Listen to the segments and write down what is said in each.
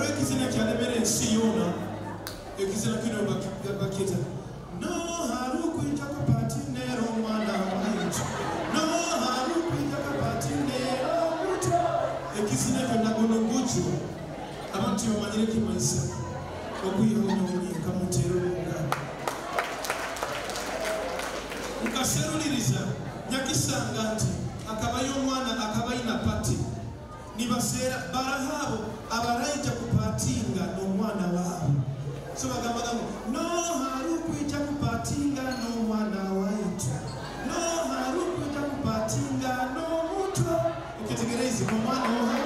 haro ekizina kyalemerera ensi yoona ekizina kino bakiyita no haru kuita kapati nero mwana waitu no haru kuita kapati nero muto ekizina kyonna gonogojo abantu bamanyire kimanisa okuyawonyawonya kamutero mungano nkaseruliriza nyakisanga nti akabayo omwana akabayina pati nibaseera barahabo abaraija kupatinga n'omwana waabo so bagambagamu no haru kuita kupatinga n'omwana waitu no haru kuita kupatinga n'omuto okitegereze omwana oha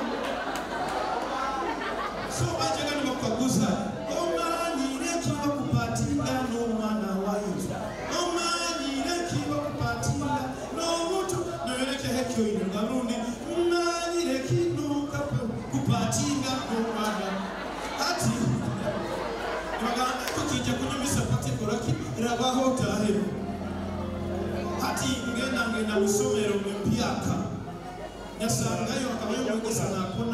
so ajaga nibakukaguza omanyire kiba kupatinga n'omwana waitu omanyire kiba kupatinga n'omuto noyoleke hekyo ino ngarundi omanyire kino kupatinga n'omwana ati tukijja kunyumisa pati kolaki rabaho tahero ati ngenda busomero mpyaka nyasangayo akabayo mwegesa nakona